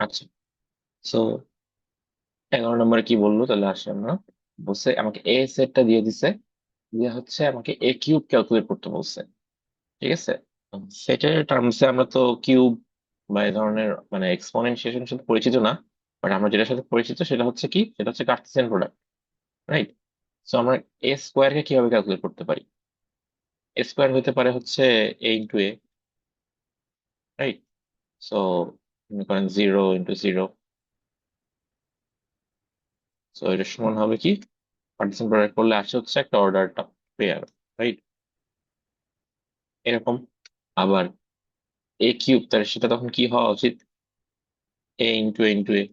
আচ্ছা, সো 11 নম্বরে কি বললো তাহলে আসি আমরা। বলছে আমাকে এ সেটটা দিয়ে দিছে, দিয়ে হচ্ছে আমাকে এ কিউব ক্যালকুলেট করতে বলছে। ঠিক আছে, সেটের টার্মসে আমরা তো কিউব বা এই ধরনের মানে এক্সপোনেনশিয়ালের সাথে পরিচিত না। বাট আমরা যেটার সাথে পরিচিত সেটা হচ্ছে কি, সেটা হচ্ছে কার্টেসিয়ান প্রোডাক্ট, রাইট? সো আমরা এ স্কোয়ার কে কিভাবে ক্যালকুলেট করতে পারি? এ স্কোয়ার হতে পারে হচ্ছে এ ইন্টু এ, রাইট? সো মনে করেন 0 × 0, সো এটা সমান হবে কি, পার্টিশন প্রোডাক্ট করলে আসে হচ্ছে একটা অর্ডারটা পেয়ার, রাইট? এরকম। আবার এ কিউব, তার সেটা তখন কি হওয়া উচিত? এ ইন্টু এ,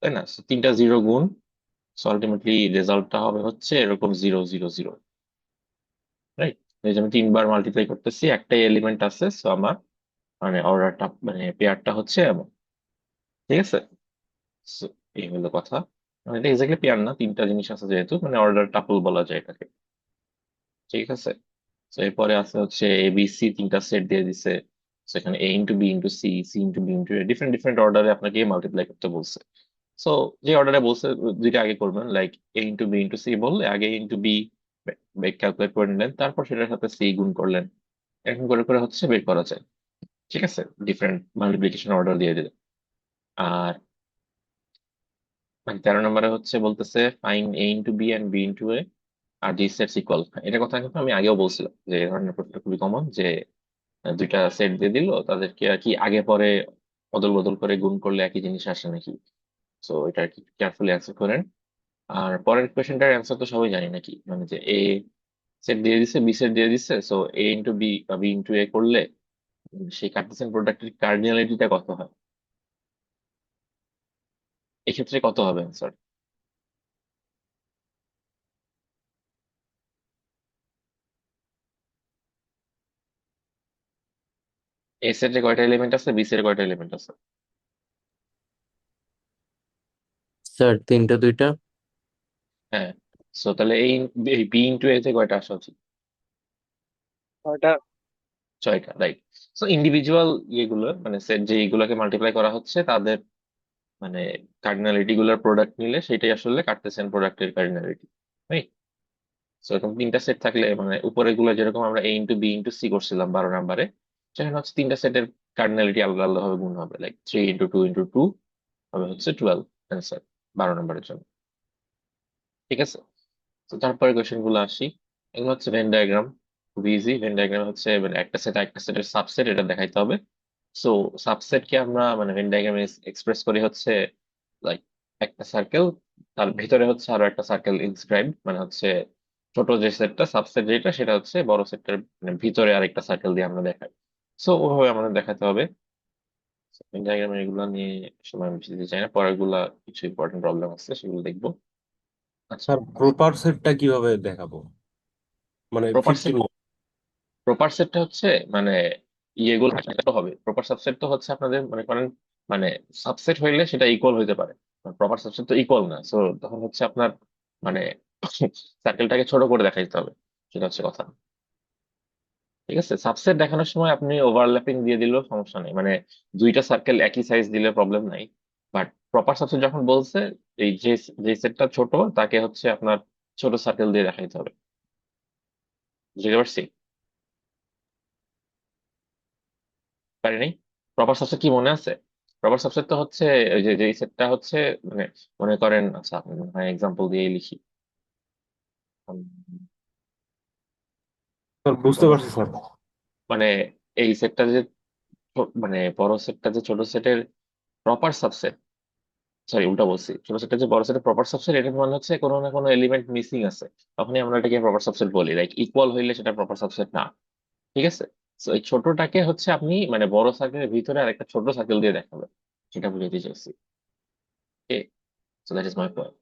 তাই না? So, তিনটা জিরো গুণ, সো আলটিমেটলি রেজাল্টটা হবে হচ্ছে এরকম 0 0 0, রাইট? এই যে আমি তিনবার মাল্টিপ্লাই করতেছি, একটাই এলিমেন্ট আছে, সো আমার মানে অর্ডারটা মানে পেয়ারটা হচ্ছে এমন। ঠিক আছে, So, এই হলো কথা। মানে এটা এক্স্যাক্টলি পেয়ার না, তিনটা জিনিস আছে যেহেতু মানে অর্ডার টাপল বলা যায় এটাকে। ঠিক আছে, তো এরপরে আছে হচ্ছে এ বি সি তিনটা সেট দিয়ে দিছে। সেখানে A into B into C, C into B into A, different different অর্ডারে আপনাকে মাল্টিপ্লাই করতে বলছে। সো যে অর্ডারে বলছে দুইটা আগে করবেন, like A into B into C বললে আগে ইন্টু বি ক্যালকুলেট করে নিলেন, তারপর সেটার সাথে সি গুণ করলেন। এরকম করে করে হচ্ছে বের করা যায়। ঠিক আছে, ডিফারেন্ট মাল্টিপ্লিকেশন অর্ডার দিয়ে দিলেন। আর মানে 13 নম্বরে হচ্ছে বলতেছে find A into B and B into A are the sets equal. এটা কথা কিন্তু আমি আগেও বলছিলাম যে এই ধরনের প্রশ্নটা খুবই কমন, যে দুইটা সেট দিয়ে দিল, তাদেরকে আর কি আগে পরে অদল বদল করে গুণ করলে একই জিনিস আসে নাকি। তো এটা আর কি কেয়ারফুলি অ্যান্সার করেন। আর পরের কোয়েশ্চেনটার অ্যান্সার তো সবাই জানি নাকি, মানে যে এ সেট দিয়ে দিছে, বি সেট দিয়ে দিছে, সো এ ইন্টু বি বা বি ইন্টু এ করলে সেই কার্টেসিয়ান প্রোডাক্টের কার্ডিনালিটিটা কত হয়? এক্ষেত্রে কত হবে অ্যান্সার? এ সেটে কয়টা এলিমেন্ট আছে, বি সেটে কয়টা এলিমেন্ট আছে? স্যার তিনটা দুইটা। হ্যাঁ, সো তাহলে এই বি ইন্টু এ তে কয়টা আসা উচিত? ওটা 6টা, রাইট? সো ইন্ডিভিজুয়াল ইয়েগুলো মানে সেট যে এইগুলোকে মাল্টিপ্লাই করা হচ্ছে তাদের মানে কার্ডিনালিটি গুলোর প্রোডাক্ট নিলে সেটাই আসলে কার্টেসিয়ান প্রোডাক্টের কার্ডিনালিটি, রাইট? সো এরকম তিনটা সেট থাকলে মানে উপরের গুলো যেরকম আমরা এ ইন্টু বি ইন্টু সি করছিলাম 12 নম্বরে, সেখানে হচ্ছে তিনটা সেটের কার্ডিনালিটি আলাদা আলাদা ভাবে গুণ হবে, লাইক 3 × 2 × 2 হবে হচ্ছে 12 অ্যান্সার 12 নম্বরের জন্য। ঠিক আছে, তো তারপরে কোয়েশ্চেন গুলো আসি। এগুলো হচ্ছে ভেন ডায়াগ্রাম, খুব ইজি। ভেন ডায়াগ্রাম হচ্ছে মানে একটা সেটের সাবসেট এটা দেখাইতে হবে। সো সাবসেট কে আমরা মানে ভেন ডায়াগ্রামে এক্সপ্রেস করি হচ্ছে লাইক একটা সার্কেল, তার ভিতরে হচ্ছে আরো একটা সার্কেল ইনস্ক্রাইব, মানে হচ্ছে ছোট যে সেটটা সাবসেট যেটা সেটা হচ্ছে বড় সেটের মানে ভিতরে আরেকটা সার্কেল দিয়ে আমরা দেখাই। সো ওভাবে আমাদের দেখাতে হবে। ভেন ডায়াগ্রামে এগুলো নিয়ে সময় আমি বেশি দিতে চাই না, পরের গুলা কিছু ইম্পর্টেন্ট প্রবলেম আছে সেগুলো দেখবো। আচ্ছা, স্যার প্রপার সেটটা কিভাবে দেখাবো, মানে প্রপার 15? প্রপার সেটটা হচ্ছে মানে ইয়েগুলো তো হবে। প্রপার সাবসেট তো হচ্ছে আপনাদের মনে করেন মানে সাবসেট হইলে সেটা ইকুয়াল হইতে পারে, প্রপার সাবসেট তো ইকুয়াল না, সো তখন হচ্ছে আপনার মানে সার্কেলটাকে ছোট করে দেখাইতে হবে, সেটা হচ্ছে কথা। ঠিক আছে, সাবসেট দেখানোর সময় আপনি ওভারল্যাপিং দিয়ে দিলেও সমস্যা নেই, মানে দুইটা সার্কেল একই সাইজ দিলে প্রবলেম নাই। বাট প্রপার সাবসেট যখন বলছে এই যে যে সেটটা ছোট তাকে হচ্ছে আপনার ছোট সার্কেল দিয়ে দেখাইতে হবে। বুঝতে পারছি? পারি নাই? প্রপার সাবসেট কি মনে আছে? প্রপার সাবসেট তো হচ্ছে ওই যে যেই সেটটা হচ্ছে মানে মনে করেন, আচ্ছা এক্সাম্পল দিয়ে লিখি। উম, স্যার বুঝতে পারছি স্যার। মানে এই সেটটা যে মানে বড় সেটটা যে ছোট সেটের প্রপার সাবসেট, সরি উল্টা বলছি, ছোট সেটটা যে বড় সেটের প্রপার সাবসেট, এটার মানে হচ্ছে কোনো না কোনো এলিমেন্ট মিসিং আছে, তখনই আমরা এটাকে প্রপার সাবসেট বলি। লাইক ইকুয়াল হইলে সেটা প্রপার সাবসেট না। ঠিক আছে, তো এই ছোটটাকে হচ্ছে আপনি মানে বড় সার্কেলের ভিতরে আরেকটা ছোট সার্কেল দিয়ে দেখাবেন, সেটা বুঝাতে চাইছি। So that is my point.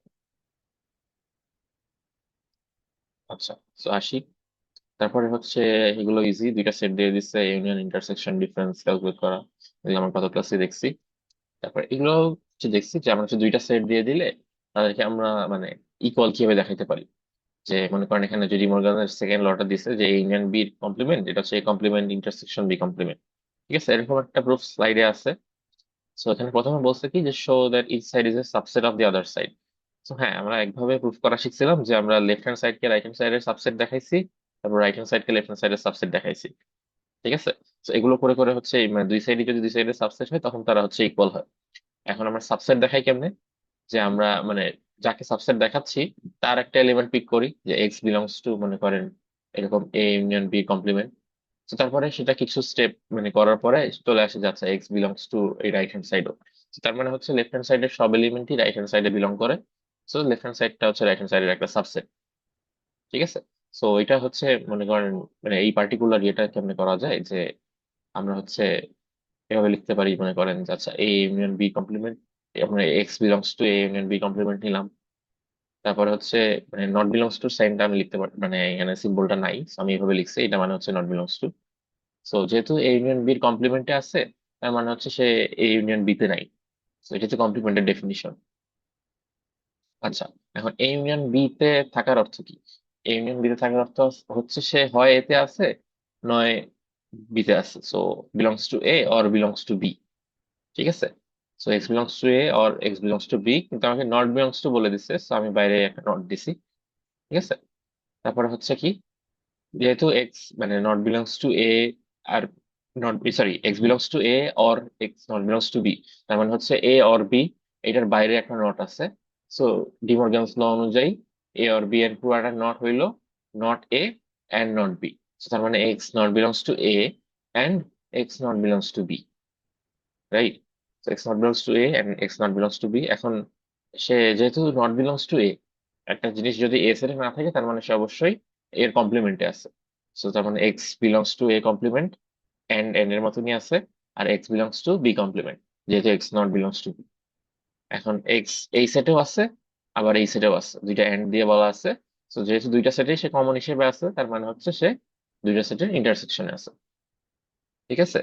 আচ্ছা, তো আসি। তারপরে হচ্ছে এগুলো ইজি, দুইটা সেট দিয়ে দিচ্ছে, ইউনিয়ন ইন্টারসেকশন ডিফারেন্স ক্যালকুলেট করা, এগুলো আমরা কত ক্লাসে দেখছি। তারপর এগুলো হচ্ছে দেখছি যে আমরা হচ্ছে দুইটা সেট দিয়ে দিলে তাদেরকে আমরা মানে ইকুয়াল কিভাবে দেখাইতে পারি। যে মনে করেন এখানে যদি মর্গানের সেকেন্ড লটা দিছে যে এ ইউনিয়ন বি কমপ্লিমেন্ট, এটা হচ্ছে A complement intersection B complement. ঠিক আছে, এরকম একটা প্রুফ স্লাইডে আছে। সো এখানে প্রথমে বলছে কি যে show that each side is a subset of the other side. তো হ্যাঁ, আমরা একভাবে প্রুফ করা শিখছিলাম যে আমরা লেফট হ্যান্ড সাইড কে রাইট হ্যান্ড সাইডের সাবসেট দেখাইছি, তারপর রাইট হ্যান্ড সাইড কে লেফট হ্যান্ড সাইডের সাবসেট দেখাইছি। ঠিক আছে। তো এগুলো করে করে হচ্ছে মানে দুই সাইডে যদি দুই সাইডের সাবসেট হয় তখন তারা হচ্ছে ইকুয়াল হয়। এখন আমরা সাবসেট দেখাই কেমনে, যে আমরা মানে যাকে সাবসেট দেখাচ্ছি তার একটা এলিমেন্ট পিক করি, যে এক্স বিলংস টু মনে করেন এরকম এ ইউনিয়ন বি কমপ্লিমেন্ট। তো তারপরে সেটা কিছু স্টেপ মানে করার পরে চলে আসে যাচ্ছে এক্স বিলংস টু এই রাইট হ্যান্ড সাইডও। তার মানে হচ্ছে লেফট হ্যান্ড সাইডের সব এলিমেন্টই রাইট হ্যান্ড সাইডে বিলং করে। সো লেফট হ্যান্ড সাইডটা হচ্ছে রাইট হ্যান্ড সাইডের একটা সাবসেট। ঠিক আছে। সো এটা হচ্ছে মনে করেন মানে এই পার্টিকুলার এটা কেমনে করা যায়, যে আমরা হচ্ছে এভাবে লিখতে পারি মনে করেন যে আচ্ছা এ ইউনিয়ন বি কমপ্লিমেন্ট, আমরা X belongs to A union B complement নিলাম। তারপরে হচ্ছে মানে নট বিলংস টু সাইনটা আমি লিখতে পারি, মানে এখানে সিম্বলটা নাই, so আমি এভাবে লিখছি, এটা মানে হচ্ছে নট বিলংস টু। সো যেহেতু এ ইউনিয়ন বির কমপ্লিমেন্টে আছে, তার মানে হচ্ছে সে এ ইউনিয়ন বি তে নাই। সো এটা হচ্ছে কমপ্লিমেন্টের ডেফিনিশন। আচ্ছা, এখন এ ইউনিয়ন বি তে থাকার অর্থ কি? এ ইউনিয়ন বি তে থাকার অর্থ হচ্ছে সে হয় এতে আছে, নয় বি তে আছে। So belongs to A or belongs to B. ঠিক আছে। So X belongs to A or X belongs to B, কিন্তু আমাকে নট বিলংস টু বলে দিচ্ছে, সো আমি বাইরে একটা নট দিছি। ঠিক আছে। তারপরে হচ্ছে কি, যেহেতু এক্স মানে নট বিলংস টু এ আর not sorry X belongs to A or X not belongs to B, তার মানে হচ্ছে এ অর বি, এটার বাইরে একটা নট আছে। সো ডিমর্গানস ল অনুযায়ী এ অর বি এর পুরাটা নট হইলো not A and not B. তার মানে X not belongs to A and X not belongs to B, right? X not belongs to A and X not belongs to B. এখন সে যেহেতু not belongs to এ, একটা জিনিস যদি এ সেটে না থাকে তার মানে সে অবশ্যই এর কমপ্লিমেন্টে আছে। সো তার মানে x belongs to A complement and N এর মতনই আছে, আর x belongs to B complement, যেহেতু x not belongs to B. এখন এক্স এই সেটেও আছে, আবার এই সেটেও আছে, দুইটা এন্ড দিয়ে বলা আছে। তো যেহেতু দুইটা সেটেই সে কমন হিসেবে আছে, তার মানে হচ্ছে সে দুইটা সেটের ইন্টারসেকশনে আছে। ঠিক আছে।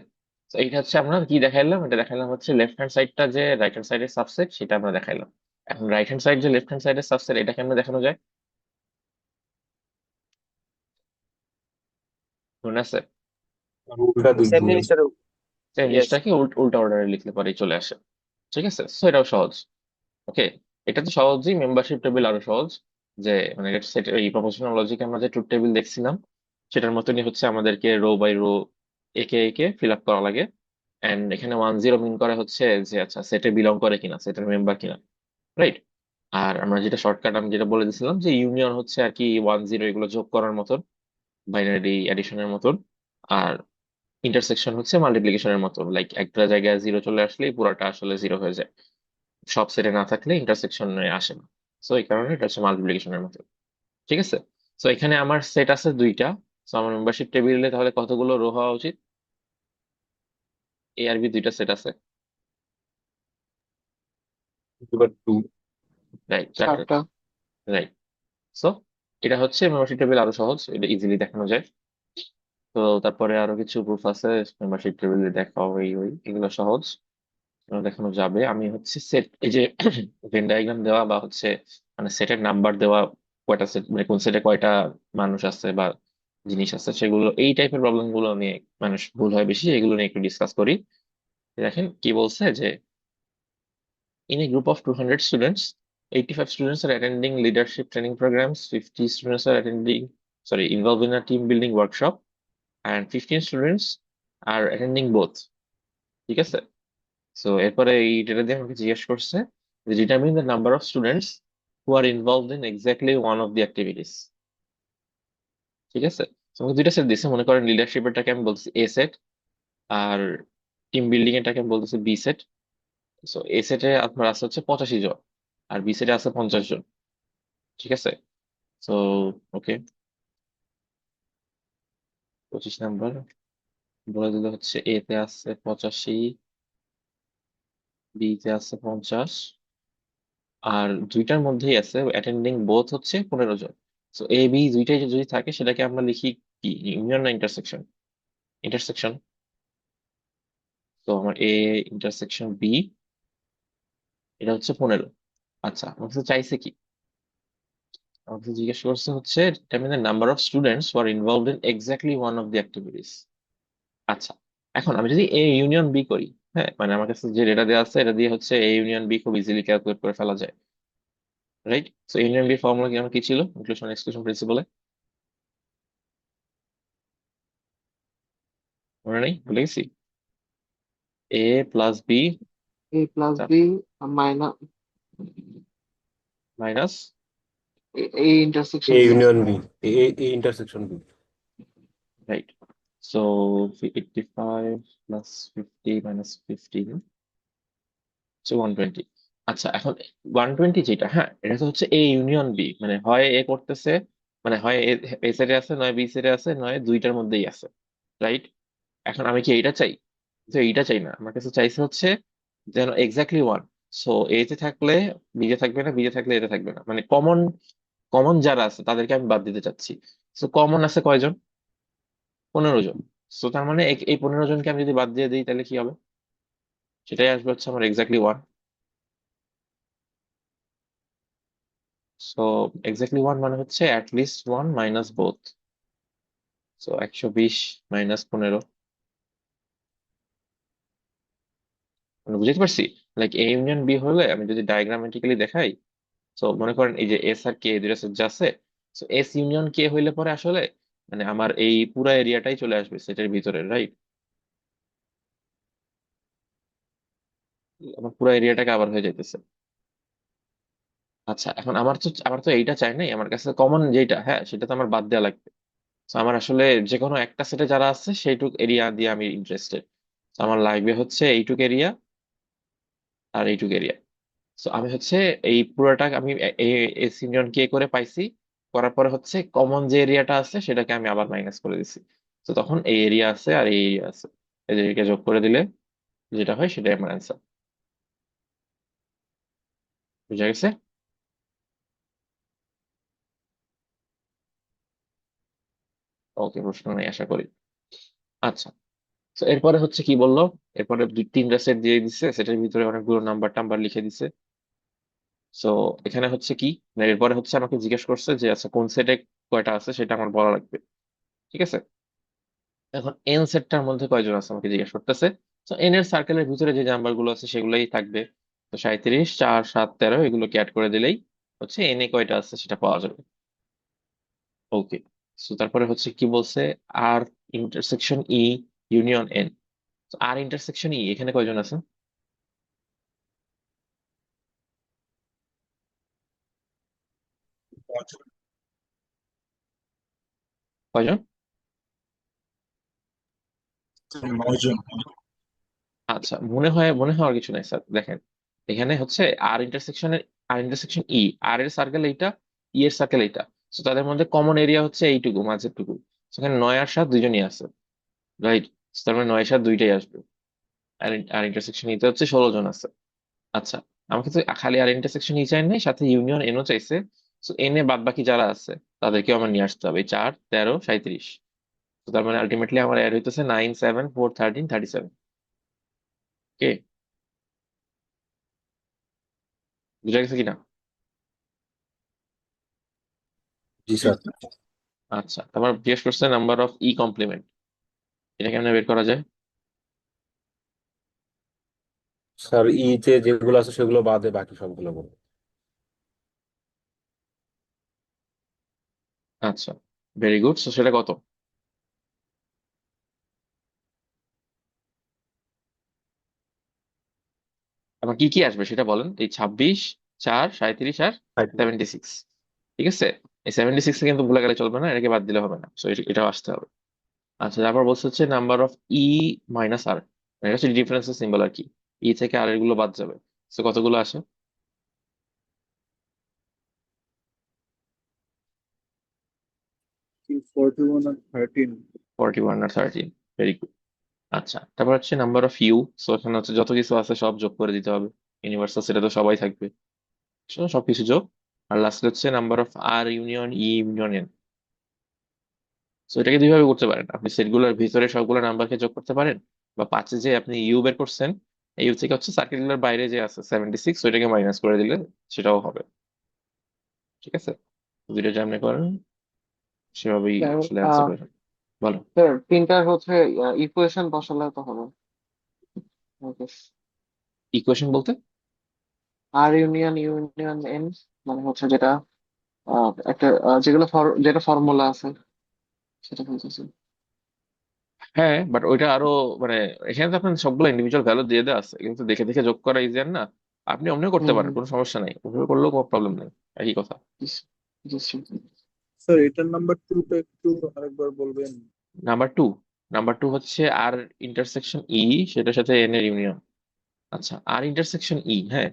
তো এইটা হচ্ছে আমরা কি দেখাইলাম, এটা দেখাইলাম হচ্ছে লেফট হ্যান্ড সাইডটা যে রাইট হ্যান্ড সাইডের সাবসেট সেটা আমরা দেখাইলাম। এখন রাইট হ্যান্ড সাইড যে লেফট হ্যান্ড সাইডের সাবসেট, এটা কেমনে দেখানো যায় মনে আছে? উল্টা দিক সেম দিয়ে। জিনিসটা সেম ইয়েস। জিনিসটাকে উল্টা অর্ডারে লিখলে পরেই চলে আসে। ঠিক আছে, সো এটাও সহজ। ওকে, এটা তো সহজই, মেম্বারশিপ টেবিল আরো সহজ। যে মানে সেট এই প্রপোর্শনাল লজিকে আমরা যে ট্রুথ টেবিল দেখছিলাম সেটার মতনই হচ্ছে আমাদেরকে রো বাই রো একে একে ফিল আপ করা লাগে। এন্ড এখানে 1 0 মিন করা হচ্ছে যে আচ্ছা সেটে বিলং করে কিনা, সেটের মেম্বার কিনা, রাইট? আর আমরা যেটা শর্টকাট আমি যেটা বলে দিয়েছিলাম যে ইউনিয়ন হচ্ছে আর কি 1 0 এগুলো যোগ করার মতন, বাইনারি অ্যাডিশনের মতন। আর ইন্টারসেকশন হচ্ছে মাল্টিপ্লিকেশনের মতন, লাইক একটা জায়গায় জিরো চলে আসলেই পুরোটা আসলে জিরো হয়ে যায়, সব সেটে না থাকলে ইন্টারসেকশনে আসে না। সো এই কারণে এটা হচ্ছে মাল্টিপ্লিকেশনের মতো। ঠিক আছে। সো এখানে আমার সেট আছে দুইটা। সো আমার মেম্বারশিপ টেবিলে তাহলে কতগুলো রো হওয়া উচিত? এ আর বি দুইটা সেট আছে, এবার টু। রাইট? চারটা, চারটা। রাইট? সো এটা হচ্ছে মেম্বারশিপ টেবিল আরো সহজ, এটা ইজিলি দেখানো যায়। তো তারপরে আরো কিছু প্রুফ আছে মেম্বারশিপ টেবিলে দেখা, ওই ওই এগুলো সহজ, দেখানো যাবে। আমি হচ্ছে সেট এই যে ভেন ডায়াগ্রাম দেওয়া বা হচ্ছে মানে সেটের নাম্বার দেওয়া, কয়টা সেট মানে কোন সেটে কয়টা মানুষ আছে বা জিনিস আছে, সেগুলো এই টাইপের প্রবলেম গুলো নিয়ে মানুষ ভুল হয় বেশি, এগুলো নিয়ে একটু ডিসকাস করি। দেখেন কি বলছে যে in a group of 200 students, 85 students are attending leadership training programs, 50 students are attending sorry involved in a team building workshop, and 15 students are attending both. ঠিক আছে। সো এরপরে এই ডেটা দিয়ে আমাকে জিজ্ঞেস করছে যে determine the number of students who R involved in exactly one of the activities. ঠিক আছে। তো আমাকে দুইটা সেট দিছে, মনে করেন লিডারশিপেরটাকে আমি বলতেছি এ সেট, আর টিম বিল্ডিং এরটাকে আমি বলতেছি বি সেট। সো এ সেটে আপনার আছে হচ্ছে 85 জন, আর বি সেটে আছে 50 জন। ঠিক আছে। সো ওকে, 25 নাম্বার বলে দিলে হচ্ছে এ তে আছে 85, বি তে আছে 50, আর দুইটার মধ্যেই আছে অ্যাটেন্ডিং বোথ হচ্ছে 15 জন। সো এ বি দুইটাই যদি থাকে সেটাকে আমরা লিখি কি, ইউনিয়ন না ইন্টারসেকশন? ইন্টারসেকশন। তো আমার এ ইন্টারসেকশন বি, এটা হচ্ছে 15। আচ্ছা, আমার কাছে চাইছে কি, আমার কাছে জিজ্ঞেস করছে হচ্ছে determine the number of students who are involved in exactly one of the activities। আচ্ছা, এখন আমি যদি এ ইউনিয়ন বি করি, হ্যাঁ, মানে আমার কাছে যে ডেটা দেওয়া আছে এটা দিয়ে হচ্ছে এ ইউনিয়ন বি খুব ইজিলি ক্যালকুলেট করে ফেলা যায়, right? So union B formula কি ছিল ইনক্লুশন এক্সক্লুশন প্রিন্সিপালে? মনে নেই, ভুলে গেছি। A plus B A plus B minus minus A A intersection B. Union B, A intersection B. Right. So 85 plus 50 minus 15 হচ্ছে 120। আচ্ছা, এখন 120 যেটা, হ্যাঁ, এটা তো হচ্ছে এ ইউনিয়ন বি, মানে হয় এ করতেছে, মানে হয় এ সাইডে আছে, নয় বি সাইডে আছে, নয় দুইটার মধ্যেই আছে, রাইট? এখন আমি কি এইটা চাই? তো এইটা চাই না, আমার কাছে চাইছে হচ্ছে যেন এক্স্যাক্টলি ওয়ান। সো এ তে থাকলে বি তে থাকবে না, বি তে থাকলে এতে থাকবে না, মানে কমন কমন যারা আছে তাদেরকে আমি বাদ দিতে চাচ্ছি। সো কমন আছে কয়জন? 15 জন। সো তার মানে এই 15 জনকে আমি যদি বাদ দিয়ে দিই তাহলে কি হবে? সেটাই আসবে হচ্ছে আমার exactly one. So exactly one মানে হচ্ছে at least one minus both. So 120 minus 15, মানে বুঝতে পারছি। লাইক এ ইউনিয়ন বি হলে আমি যদি ডায়াগ্রামেটিক্যালি দেখাই, তো মনে করেন এই যে এস আর কে দুইটা সেট যা আছে, তো এস ইউনিয়ন কে হইলে পরে আসলে মানে আমার এই পুরো এরিয়াটাই চলে আসবে সেটের ভিতরে, রাইট? আমার পুরো এরিয়াটা কভার হয়ে যাইতেছে। আচ্ছা, এখন আমার তো এইটা চাই নাই, আমার কাছে কমন যেটা, হ্যাঁ, সেটা তো আমার বাদ দেওয়া লাগবে। তো আমার আসলে যে কোনো একটা সেটে যারা আছে সেইটুক এরিয়া দিয়ে আমি ইন্টারেস্টেড। আমার লাগবে হচ্ছে এইটুক এরিয়া আর এইটুক এরিয়া। তো আমি হচ্ছে এই পুরোটা আমি এস ইউনিয়ন কে করে পাইছি, করার পরে হচ্ছে কমন যে এরিয়াটা আছে সেটাকে আমি আবার মাইনাস করে দিছি। তো তখন এই এরিয়া আছে আর এই এরিয়া আছে, এদেরকে যোগ করে দিলে যেটা হয় সেটাই আমার অ্যান্সার। বুঝা গেছে? ওকে, প্রশ্ন নেই আশা করি। আচ্ছা, তো এরপরে হচ্ছে কি বললো, এরপরে দুই তিনটা সেট দিয়ে দিচ্ছে, সেটার ভিতরে অনেকগুলো নাম্বার টাম্বার লিখে দিছে। সো এখানে হচ্ছে কি, না এরপরে হচ্ছে আমাকে জিজ্ঞেস করছে যে আচ্ছা কোন সেটে কয়টা আছে সেটা আমার বলা লাগবে, ঠিক আছে? এখন এন সেটটার মধ্যে কয়জন আছে আমাকে জিজ্ঞেস করতেছে। তো এন এর সার্কেলের ভিতরে যে নাম্বার গুলো আছে সেগুলোই থাকবে। তো 37, 4, 7, 13 এগুলোকে অ্যাড করে দিলেই হচ্ছে এন এ কয়টা আছে সেটা পাওয়া যাবে। ওকে। তো তারপরে হচ্ছে কি বলছে, আর ইন্টারসেকশন ই ইউনিয়ন এন। আর ইন্টারসেকশন ই এখানে কয়জন আছে? কয়জন? 9 জন। আচ্ছা, মনে হয় আর কিছু নাই স্যার, দেখেন এখানে হচ্ছে আর ইন্টারসেকশন ই, আর এর সার্কেল এইটা, ই এর সার্কেল এইটা। তো তাদের মধ্যে কমন এরিয়া হচ্ছে এইটুকু মাঝের টুকু। সেখানে 9 আর 7 দুইজনই আছে, রাইট? তার মানে 9 আর 7 দুইটাই আসবে। আর ইন্টারসেকশন ইতে হচ্ছে 16 জন আছে। আচ্ছা, আমাকে তো খালি আর ইন্টারসেকশন ই চাই নাই, সাথে ইউনিয়ন এনও চাইছে। তো এনে বাদ বাকি যারা আছে তাদেরকেও আমার নিয়ে আসতে হবে, এই 4, 13, 37। তো তার মানে আলটিমেটলি আমার অ্যাড হইতেছে 9, 7, 4, 13, 37। কে বুঝা গেছে কিনা? জি স্যার। আচ্ছা, তারপর জিজ্ঞেস করছে নাম্বার অফ ই কমপ্লিমেন্ট, এটা কেমনে বের করা যায়? স্যার তে যেগুলো আছে সেগুলো বাদে বাকি সবগুলো বলুন। আচ্ছা, ভেরি গুড। তো সেটা কত? আবার কি কি আসবে সেটা বলেন, এই 26, 4, 37 আর 76, ঠিক আছে? এই 76 কিন্তু ভুলে গেলে চলবে না, এটাকে বাদ দিলে হবে না, তো এটাও আসতে হবে। আচ্ছা, তারপর বলছে হচ্ছে নাম্বার অফ ই মাইনাস আর, এটা হচ্ছে ডিফারেন্সের সিম্বল আর কি। ই থেকে আর এগুলো বাদ যাবে। তো কতগুলো আসে? 41 আর 13। 41 আর 13, ভেরি গুড। আচ্ছা, তারপর হচ্ছে নাম্বার অফ ইউ। সো এখানে হচ্ছে যত কিছু আছে সব যোগ করে দিতে হবে, ইউনিভার্সাল সেটা তো সবাই থাকবে। So, সবকিছু যোগ। আর লাস্ট হচ্ছে number of R union E union N. তো এটাকে দুইভাবে করতে পারেন, আপনি সেটগুলোর ভিতরে সবগুলো নাম্বারকে যোগ করতে পারেন, বা পাঁচে যে আপনি ইউ বের করছেন, এই ইউ থেকে হচ্ছে সার্কেলগুলোর বাইরে যে আছে 76 ওইটাকে মাইনাস করে দিলে সেটাও হবে, ঠিক আছে? দুইটা যেমনি করেন সেভাবেই আসলে অ্যান্সার করে বলো। স্যার তিনটার হচ্ছে ইকুয়েশন বসালে তো হবে। ইকুয়েশন বলতে আর ইউনিয়ন ইউনিয়ন এন, মানে হচ্ছে যেটা একটা যেগুলো যেটা ফর্মুলা আছে সেটা বলতেছি। হ্যাঁ, বাট ওইটা আরো মানে এখানে তো আপনার সবগুলো ইন্ডিভিজুয়াল ভ্যালু দিয়ে দেওয়া আছে, কিন্তু দেখে দেখে যোগ করা ইজিয়ার না। আপনি অমনিও করতে হুম পারেন, হুম। কোনো সমস্যা নাই, ওভাবে করলেও কোনো প্রবলেম নেই। একই কথা। বুঝ- বুঝছি। স্যার এটার নাম্বার টুটা একটু আরেকবার বলবেন? নাম্বার টু, নাম্বার টু হচ্ছে আর ইন্টারসেকশন ই, সেটার সাথে এন এর ইউনিয়ন। আচ্ছা, আর ইন্টারসেকশন ই, হ্যাঁ,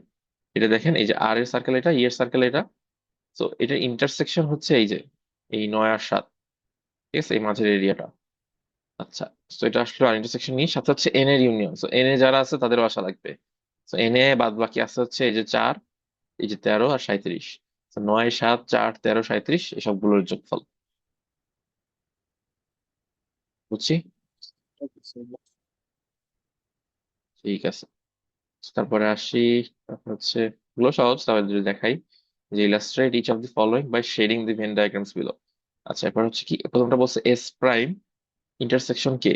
এটা দেখেন, এই যে আর এর সার্কেল এটা, ই এর সার্কেল এটা। তো এটা ইন্টারসেকশন হচ্ছে এই যে এই 9 আর 7, ঠিক আছে, এই মাঝের এরিয়াটা। আচ্ছা, তো এটা আসলে আর ইন্টারসেকশন ই, সাথে হচ্ছে এন এর ইউনিয়ন। তো এন এ যারা আছে তাদেরও আসা লাগবে। তো এন এ বাদ বাকি আছে হচ্ছে এই যে 4, এই যে 13 আর 37। তো 9 7 4 13 37 এসবগুলোর যোগফল। বুঝছি। Okay sir. ঠিক আছে, তারপরে আসি। তারপর হচ্ছে এগুলো সহজ, তাহলে যদি দেখাই যে illustrate each of the following by shading the Venn diagrams below. আচ্ছা, এরপর হচ্ছে কি, প্রথমটা বলছে এস প্রাইম ইন্টারসেকশন কে।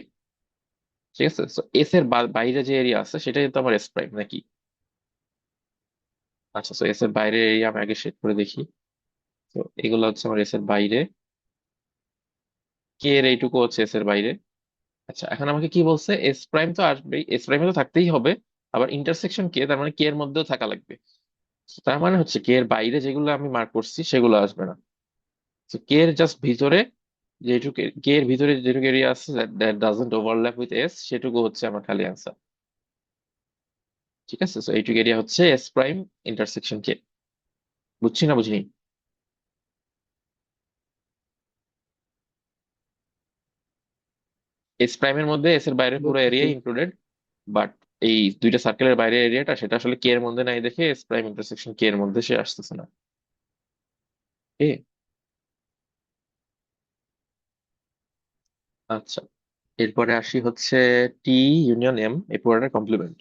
ঠিক আছে, তো এস এর বাইরে যে এরিয়া আছে সেটাই তো আমার এস প্রাইম নাকি। আচ্ছা, তো এস এর বাইরের এরিয়া আমি আগে শেড করে দেখি। তো এগুলো হচ্ছে আমার এস এর বাইরে, কে এর এইটুকু হচ্ছে এস এর বাইরে। আচ্ছা, এখন আমাকে কি বলছে, এস প্রাইম তো আসবেই, এস প্রাইমে তো থাকতেই হবে, আবার ইন্টারসেকশন কে, তার মানে কে এর মধ্যেও থাকা লাগবে। তার মানে হচ্ছে কে এর বাইরে যেগুলো আমি মার্ক করছি সেগুলো আসবে না। তো কে এর জাস্ট ভিতরে যেটুকু, কে এর ভিতরে যেটুকু এরিয়া আছে that doesn't overlap with S, সেটুকু হচ্ছে আমার খালি আনসার। ঠিক আছে, তো এইটুকু এরিয়া হচ্ছে এস প্রাইম ইন্টারসেকশন কে। বুঝছি না বুঝিনি? এস প্রাইমের মধ্যে এস এর বাইরের পুরো বুঝতেছি। এরিয়া ইনক্লুডেড, বাট এই দুইটা সার্কেলের বাইরের এরিয়াটা সেটা আসলে কে এর মধ্যে নাই দেখে এস প্রাইম ইন্টারসেকশন কে এর মধ্যে সে আসতেছে না। এ, আচ্ছা, এরপরে আসি হচ্ছে টি ইউনিয়ন এম, এই পুরোটা কমপ্লিমেন্ট।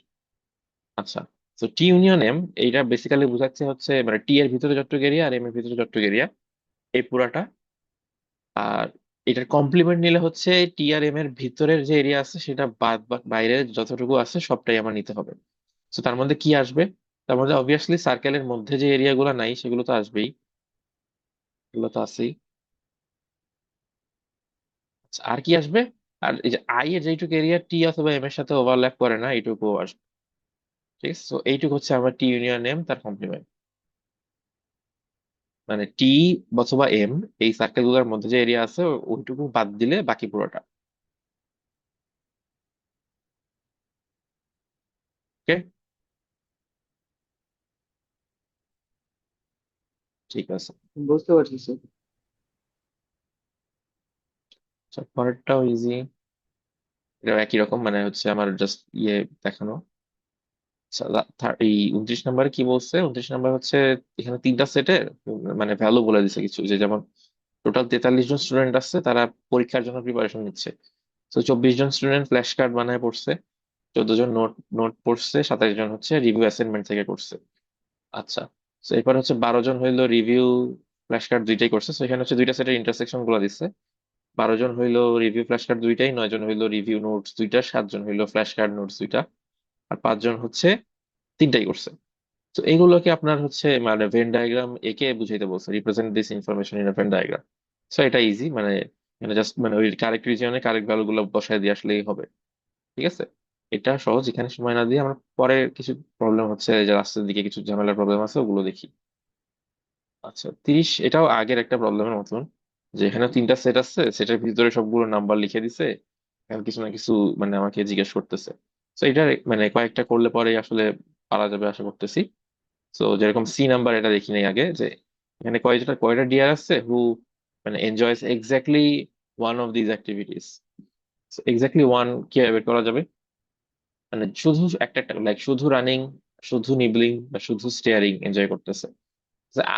আচ্ছা, তো টি ইউনিয়ন এম এইটা বেসিক্যালি বোঝাচ্ছে হচ্ছে মানে টি এর ভিতরে যতটুকু এরিয়া আর এম এর ভিতরে যতটুকু এরিয়া, এই পুরাটা। আর এটার কমপ্লিমেন্ট নিলে হচ্ছে টি আর এম এর ভিতরের যে এরিয়া আছে সেটা বাদ বাইরে যতটুকু আছে সবটাই আমার নিতে হবে। তো তার মধ্যে কি আসবে? তার মধ্যে অবভিয়াসলি সার্কেলের মধ্যে যে এরিয়া গুলো নাই সেগুলো তো আসবেই, এগুলো তো আছেই। আচ্ছা, আর কি আসবে? আর এই যে আই এর যেটুকু এরিয়া টি অথবা এম এর সাথে ওভারল্যাপ করে না, এইটুকু আসবে। ঠিক আছে, তো এইটুকু হচ্ছে আমার টি ইউনিয়ন এম তার কমপ্লিমেন্ট। মানে টি অথবা এম, এই সার্কেল গুলোর মধ্যে যে এরিয়া আছে ওইটুকু বাদ দিলে বাকি পুরোটা। ওকে, ঠিক আছে। বুঝতে পারছি স্যার। আচ্ছা, পরেরটাও ইজি, এটা একই রকম, মানে হচ্ছে আমার জাস্ট ইয়ে দেখানো। আচ্ছা, এই 29 নম্বরে কি বলছে, 29 নম্বর হচ্ছে এখানে তিনটা সেটের মানে ভ্যালু বলে দিছে কিছু, যে যেমন টোটাল 43 জন স্টুডেন্ট আছে, তারা পরীক্ষার জন্য প্রিপারেশন নিচ্ছে। তো 24 জন স্টুডেন্ট ফ্ল্যাশ কার্ড বানায় পড়ছে, 14 জন নোট নোট পড়ছে, 27 জন হচ্ছে রিভিউ অ্যাসাইনমেন্ট থেকে করছে। আচ্ছা, তো এরপর হচ্ছে 12 জন হইলো রিভিউ ফ্ল্যাশ কার্ড দুইটাই করছে। তো এখানে হচ্ছে দুইটা সেটের ইন্টারসেকশন গুলো দিচ্ছে। 12 জন হইলো রিভিউ ফ্ল্যাশ কার্ড দুইটাই, 9 জন হইলো রিভিউ নোটস দুইটা, 7 জন হইলো ফ্ল্যাশ কার্ড নোটস দুইটা, আর 5 জন হচ্ছে তিনটাই করছে। তো এগুলোকে আপনার হচ্ছে মানে ভেন ডায়াগ্রাম একে বুঝাইতে বলছে, represent this information in Venn diagram. So এটা ইজি, মানে মানে জাস্ট মানে ওই কারেক্ট রিজিয়নে কারেক্ট ভ্যালু গুলো বসায় দিয়ে আসলেই হবে। ঠিক আছে, এটা সহজ, এখানে সময় না দিয়ে আমরা পরে কিছু প্রবলেম হচ্ছে যে রাস্তার দিকে কিছু ঝামেলার প্রবলেম আছে ওগুলো দেখি। আচ্ছা, 30, এটাও আগের একটা প্রবলেমের মতন, যে এখানে তিনটা সেট আছে, সেটার ভিতরে সবগুলো নাম্বার লিখে দিছে, এখন কিছু না কিছু মানে আমাকে জিজ্ঞেস করতেছে। তো এটা মানে কয়েকটা করলে পরে আসলে পারা যাবে আশা করতেছি। তো যেরকম সি নাম্বার, এটা দেখি নাই আগে, যে এখানে কয়টা ডিয়ার আছে হু মানে enjoys exactly one of these activities. Exactly one কিভাবে বের করা যাবে? মানে শুধু একটা একটা লাইক শুধু রানিং, শুধু নিবলিং বা শুধু স্টিয়ারিং এনজয় করতেছে।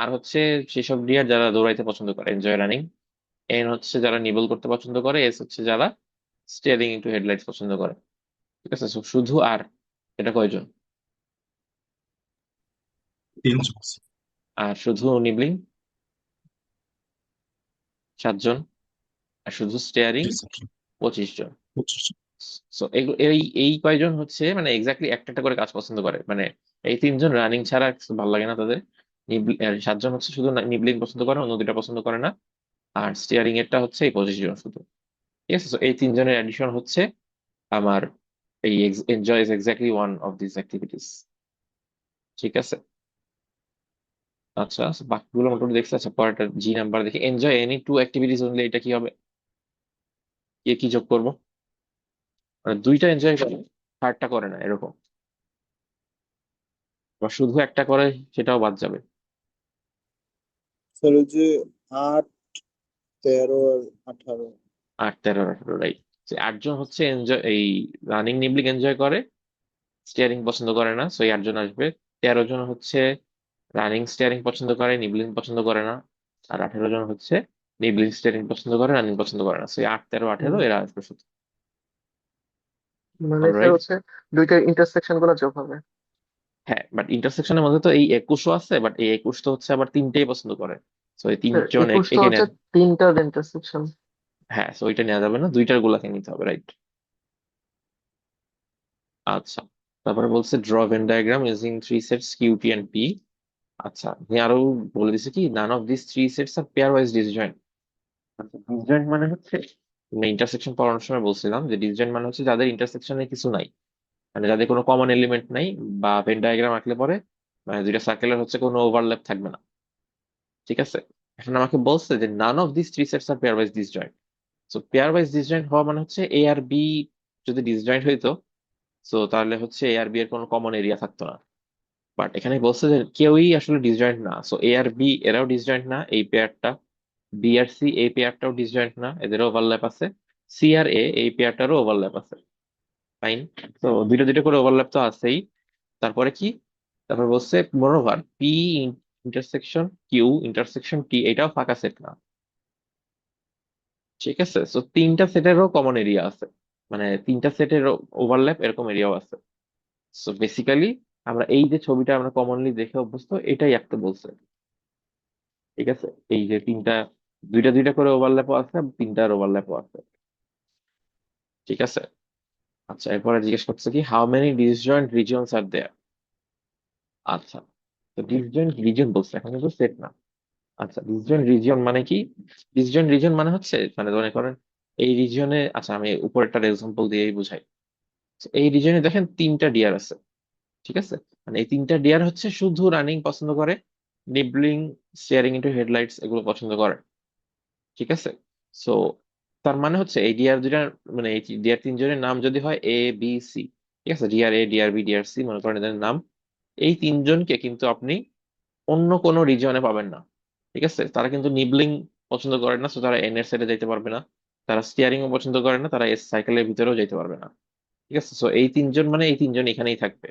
আর হচ্ছে সেসব ডিয়ার যারা দৌড়াইতে পছন্দ করে, এনজয় রানিং। এন হচ্ছে যারা নিবল করতে পছন্দ করে, এস হচ্ছে যারা স্টিয়ারিং ইনটু হেডলাইটস পছন্দ করে। ঠিক আছে, so শুধু আর, এটা কয়জন? তিনজন আছে। আর শুধু নিবলিং 7 জন, আর শুধু স্টিয়ারিং জি স্যার। 25 জন। 25 জন। সো এই এই কয়জন হচ্ছে মানে এক্স্যাক্টলি একটা একটা করে কাজ পছন্দ করে, মানে এই তিনজন রানিং ছাড়া আর কিছু ভালো লাগে না তাদের। সাতজন হচ্ছে শুধু নিবলিং পছন্দ করে, অন্য দুটা পছন্দ করে না। আর স্টিয়ারিং এরটা হচ্ছে এই পজিশন শুধু। ঠিক আছে, তো এই তিনজনের অ্যাডিশন হচ্ছে আমার এই enjoy is exactly one of this activities. ঠিক আছে, আচ্ছা so বাকিগুলো মোটামুটি দেখছি। আচ্ছা পরেরটা জি নাম্বার দেখি, enjoy any two activities only, এটা কি হবে? কি কি যোগ করবো? মানে দুইটা এনজয় করে, থার্ডটা করে না এরকম, বা শুধু একটা করে সেটাও বাদ যাবে। স্যার ওই যে 8, 13 আর 18। 8, 13, 18, রাইট। আটজন হচ্ছে এনজয় এই রানিং নিবলিং এনজয় করে, স্টিয়ারিং পছন্দ করে না, সো এই 8জন আসবে। 13 জন হচ্ছে রানিং স্টিয়ারিং পছন্দ করে, নিবলিং পছন্দ করে না। আর 18 জন হচ্ছে নিবলিং স্টিয়ারিং পছন্দ করে, রানিং পছন্দ করে না। সো এই 8, 13, 18 হুম, এরা আসবে শুধু। মানে স্যার অলরাইট। হচ্ছে দুইটার ইন্টারসেকশন গুলো যোগ হবে। হ্যাঁ, বাট ইন্টারসেকশনের মধ্যে তো এই 21ও আছে, বাট এই 21 তো হচ্ছে আবার তিনটেই পছন্দ করে। সো এই স্যার তিনজন 21 তো এখানে, হচ্ছে তিনটার ইন্টারসেকশন। হ্যাঁ সো ওইটা নেওয়া যাবে না, দুইটার গুলাকে নিতে হবে, রাইট। আচ্ছা, তারপরে বলছে draw Venn diagram using three sets Q T and P. আচ্ছা আমি আরো বলে দিছি কি, none of this three sets are pairwise disjoint. Disjoint মানে হচ্ছে, ইন্টারসেকশন পড়ানোর সময় বলছিলাম যে ডিসজয়েন্ট মানে হচ্ছে যাদের ইন্টারসেকশনে কিছু নাই, মানে যাদের কোনো কমন এলিমেন্ট নাই, বা ভেন ডায়াগ্রাম আঁকলে পরে মানে দুইটা সার্কেলের হচ্ছে কোনো ওভারল্যাপ থাকবে না। ঠিক আছে, এখন আমাকে বলছে যে none of this three sets are pairwise disjoint. So pairwise disjoint হওয়া মানে হচ্ছে এ আর বি যদি ডিসজয়েন্ট হইতো, সো তাহলে হচ্ছে এ আর বি এর কোনো কমন এরিয়া থাকতো না। বাট এখানে বলছে যে কেউই আসলে ডিসজয়েন্ট না, সো এ আর বি এরাও ডিসজয়েন্ট না, এই পেয়ারটা। বি আর সি এই পেয়ারটাও ডিসজয়েন্ট না, এদেরও ওভারল্যাপ আছে। সি আর এ এই পেয়ারটারও ওভারল্যাপ আছে। ফাইন, তো দুইটা দুইটা করে ওভারল্যাপ তো আছেই। তারপরে কি, তারপর বলছে moreover P intersection Q intersection T এটাও ফাঁকা সেট না। ঠিক আছে, তো তিনটা সেটেরও কমন এরিয়া আছে, মানে তিনটা সেটের ওভারল্যাপ এরকম এরিয়াও আছে। সো বেসিক্যালি আমরা এই যে ছবিটা আমরা কমনলি দেখে অভ্যস্ত এটাই একটা বলছে। ঠিক আছে, এই যে তিনটা, দুইটা দুইটা করে ওভারল্যাপও আছে, তিনটার ওভারল্যাপও আছে। ঠিক আছে, আচ্ছা এরপরে জিজ্ঞেস করছে কি হাউ মেনি ডিসজয়েন্ট রিজিয়নস আর দেয়ার। আচ্ছা, তো ডিসজয়েন্ট রিজিয়ন বলছে, এখন কিন্তু সেট না। আচ্ছা ডিসজয়েন্ট রিজিয়ন মানে কি? ডিসজয়েন্ট রিজিয়ন মানে হচ্ছে মানে মনে করেন এই রিজিয়নে, আচ্ছা আমি উপরেরটার এক্সাম্পল দিয়েই বুঝাই। এই রিজিয়নে দেখেন তিনটা ডিয়ার আছে। ঠিক আছে, মানে এই তিনটা ডিয়ার হচ্ছে শুধু রানিং পছন্দ করে, নিবলিং, স্টিয়ারিং ইনটু হেডলাইটস এগুলো পছন্দ করে। ঠিক আছে, সো তার মানে হচ্ছে এই ডিআর দুইটার মানে এই ডিআর তিনজনের নাম যদি হয় এ বি সি, ঠিক আছে, ডিআর এ ডিআর বি ডিআর সি মনে করেন এদের নাম, এই তিনজনকে কিন্তু আপনি অন্য কোনো রিজিয়নে পাবেন না। ঠিক আছে, তারা কিন্তু নিবলিং পছন্দ করে না, তো তারা এন এর সাইডে যাইতে পারবে না। তারা স্টিয়ারিং ও পছন্দ করে না, তারা এস সাইকেলের ভিতরেও যাইতে পারবে না। ঠিক আছে, সো এই তিনজন মানে এই তিনজন এখানেই থাকবে।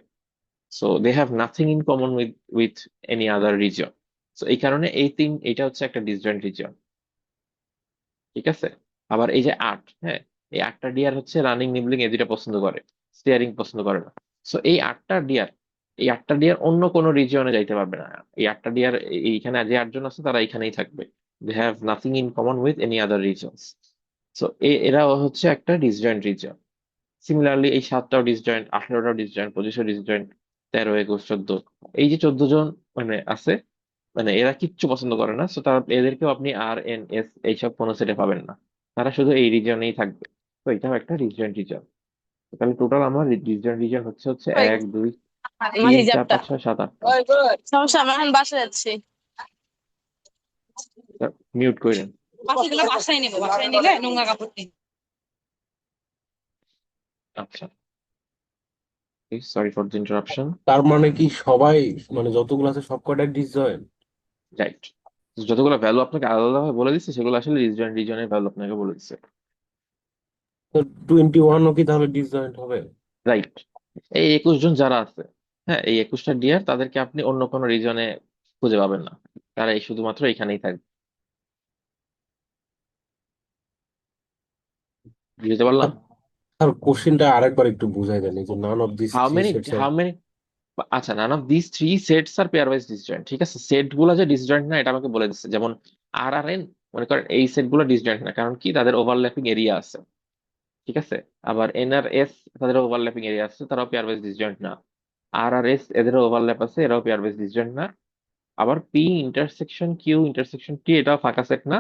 So they have nothing in common with any other region. So এই কারণে এই তিন, এটা হচ্ছে একটা ডিসজয়েন্ট রিজিয়ন। ঠিক আছে, আবার এই যে 8, হ্যাঁ, এই 8টা ডিয়ার হচ্ছে রানিং নিবলিং এই দুইটা পছন্দ করে, স্টিয়ারিং পছন্দ করে না। সো এই 8টা ডিয়ার অন্য কোনো রিজিয়নে যাইতে পারবে না। এই 8টা ডিয়ার এইখানে যে 8জন আছে তারা এখানেই থাকবে। They have nothing in common with any other reasons. So এরা হচ্ছে একটা ডিসজয়েন্ট রিজিয়ন। সিমিলারলি এই 7টাও ডিসজয়েন্ট, 18টাও ডিসজয়েন্ট, 25ও ডিসজয়েন্ট, 13, 21, 14, এই যে 14 জন মানে আছে, মানে এরা কিচ্ছু পছন্দ করে না, সো তার এদেরকেও আপনি আর এন এস এইসব কোনো সেটে পাবেন না। তারা শুধু এই রিজনেই থাকবে। তো এটাও একটা রিজিয়ন রিজন। তাহলে টোটাল আমার রিজিয়ন রিজন হচ্ছে হচ্ছে ওই 1, 2, আমার 3, 4, হিজাবটা 5, 6, 7, 8টা। ওই গো, সমস্যা আমরা এখন বাসায় যাচ্ছি। মিউট করেন। বাকিগুলো বাসায় নিবো, বাসায় নিলে নোংরা কাপড় দিই। আচ্ছা, সরি ফর দ্য ইন্টারাপশন। তার মানে কি সবাই, মানে যতগুলো আছে সব কটাই ডিসজয়েন্ট? রাইট, যতগুলো ভ্যালু আপনাকে আলাদা আলাদা ভাবে বলে দিচ্ছে সেগুলো আসলে রিজিয়ন রিজনের ভ্যালু আপনাকে বলে দিচ্ছে। তো 21ও কি তাহলে ডিসজয়েন্ট হবে? রাইট, এই 21 জন যারা আছে, হ্যাঁ এই 21টা ডিয়ার তাদেরকে আপনি অন্য কোনো রিজনে খুঁজে পাবেন না, তারা এই শুধুমাত্র এখানেই থাকবে। বুঝতে পারলাম? আর কোশ্চেনটা আরেকবার একটু বুঝাই দেন, এই যে none of this how three many sets are. How many আচ্ছা, none of this three sets are pairwise disjoint. ঠিক আছে, সেট গুলো যে ডিসজয়েন্ট না এটা আমাকে বলে দিচ্ছে, যেমন আর আর এন, মনে করেন এই সেট গুলো ডিসজয়েন্ট না, কারণ কি তাদের ওভারল্যাপিং এরিয়া আছে। ঠিক আছে। আবার এন আর এস, তাদের ওভারল্যাপিং এরিয়া আছে, তারাও পেয়ার ওয়াইজ ডিসজয়েন্ট না। আর আর এস, এদেরও ওভারল্যাপ আছে, এরাও পেয়ার ওয়াইজ ডিসজয়েন্ট না। আবার P intersection Q intersection T, এটাও ফাঁকা সেট না।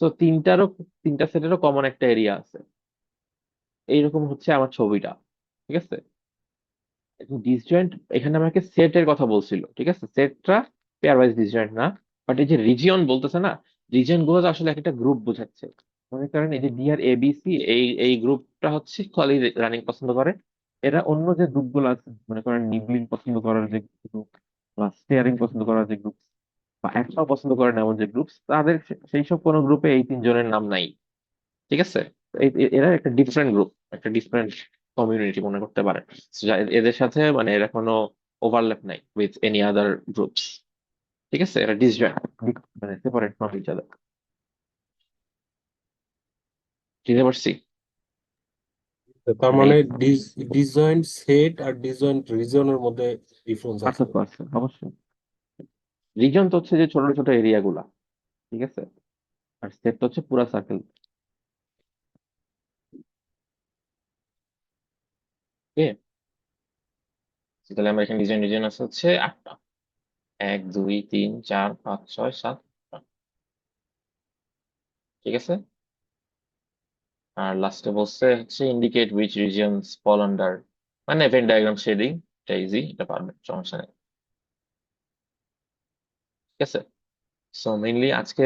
তো তিনটা সেটেরও কমন একটা এরিয়া আছে। এইরকম হচ্ছে আমার ছবিটা। ঠিক আছে। ডিসজয়েন্ট এখানে আমাকে সেটের কথা বলছিল, ঠিক আছে, সেটটা পেয়ার ওয়াইজ ডিসজয়েন্ট না। বাট এই যে রিজিয়ন বলতেছে না, রিজিয়ন গুলো তো আসলে একটা গ্রুপ বোঝাচ্ছে। মনে করেন এই যে ডি আর এ বি সি, এই এই গ্রুপটা হচ্ছে খালি রানিং পছন্দ করে। এরা অন্য যে গ্রুপ গুলো আছে, মনে করেন নিবলিং পছন্দ করার যে গ্রুপ, বা স্টিয়ারিং পছন্দ করার যে গ্রুপ, বা একটাও পছন্দ করে না এমন যে গ্রুপ, তাদের সেই সব কোনো গ্রুপে এই তিনজনের নাম নাই। ঠিক আছে। এরা একটা ডিফারেন্ট গ্রুপ, একটা ডিফারেন্ট কমিউনিটি মনে করতে পারেন। So, এদের সাথে মানে এরা কোনো ওভারল্যাপ নাই উইথ এনি আদার গ্রুপস। ঠিক আছে, এরা ডিসজয়েন্ট, মানে সেপারেট ফ্রম ইচ আদার। বুঝতে পারছি? তার মানে মানে ডিসজয়েন্ট সেট আর ডিসজয়েন্ট রিজনের মধ্যে ডিফারেন্স আছে। পার্থক্য আছে অবশ্যই। রিজন তো হচ্ছে যে ছোট ছোট এরিয়া গুলা, ঠিক আছে, আর সেট তো হচ্ছে পুরা সার্কেল। ওকে। তাহলে আমার এখানে রিজন রিজন আছে হচ্ছে 8টা। 1 2 3 4 5 6 7। ঠিক আছে। আর লাস্টে বলছে হচ্ছে indicate which regions fall under, মানে ভেন ডায়াগ্রাম শেডিং। এটা ইজি, এটা পারবেন, সমস্যা নেই। ঠিক আছে। সো মেইনলি আজকে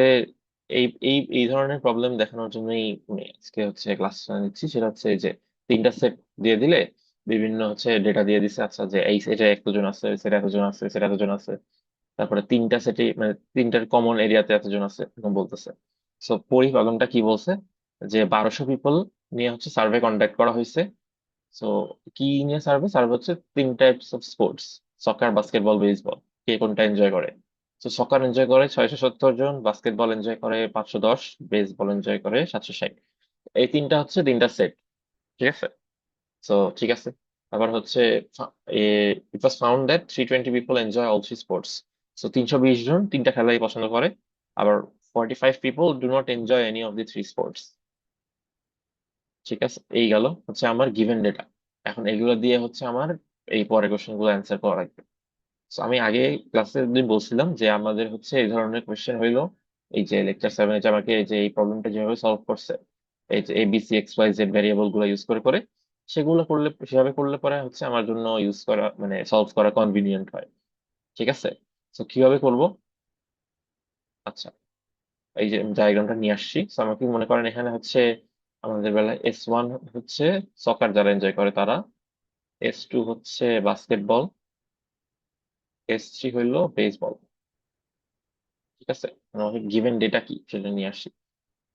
এই এই এই ধরনের প্রবলেম দেখানোর জন্যই আমি আজকে হচ্ছে ক্লাসটা নিচ্ছি। সেটা হচ্ছে এই যে তিনটা সেট দিয়ে দিলে বিভিন্ন হচ্ছে ডেটা দিয়ে দিছে, আচ্ছা যে এই সেটে এতজন আছে, সেটা এতজন আছে, সেটা এতজন আছে, তারপরে তিনটা সেটে মানে তিনটার কমন এরিয়াতে এতজন আছে, এরকম বলতেছে। সো পরি প্রবলেমটা কি বলছে, যে 1200 পিপল নিয়ে হচ্ছে সার্ভে কন্ডাক্ট করা হয়েছে। সো কি নিয়ে সার্ভে সার্ভে হচ্ছে 3 types of sports, soccer, basketball, baseball, কে কোনটা এনজয় করে। তো সকার এনজয় করে 670 জন, বাস্কেটবল এনজয় করে 510, বেসবল এনজয় করে 760। এই তিনটা হচ্ছে তিনটা সেট। ঠিক আছে। সো ঠিক আছে। আবার হচ্ছে it was found that 320 people enjoy all three sports. So 320 জন তিনটা খেলাই পছন্দ করে। আবার 45 people do not enjoy any of the three sports. ঠিক আছে, এই গেল হচ্ছে আমার গিভেন ডেটা। এখন এগুলো দিয়ে হচ্ছে আমার এই পরের কোশ্চেন গুলো অ্যান্সার করা লাগবে। So, আমি আগে ক্লাসে দিন বলছিলাম যে আমাদের হচ্ছে এই ধরনের কোশ্চেন হইলো, এই যে লেকচার 7 যে আমাকে এই যে এই প্রবলেমটা যেভাবে সলভ করছে, এই যে ABCXYZ ভ্যারিয়েবল গুলো ইউজ করে করে, সেগুলো করলে, সেভাবে করলে পরে হচ্ছে আমার জন্য ইউজ করা মানে সলভ করা কনভিনিয়েন্ট হয়। ঠিক আছে। তো কিভাবে করব? আচ্ছা, এই যে ডায়াগ্রামটা নিয়ে আসছি। তো আমাকে মনে করেন এখানে হচ্ছে আমাদের বেলায় S1 হচ্ছে সকার, যারা এনজয় করে তারা। S2 হচ্ছে বাস্কেটবল। S3 হইলো বেসবল। ঠিক আছে। আমাকে গিভেন ডেটা কি সেটা নিয়ে আসি।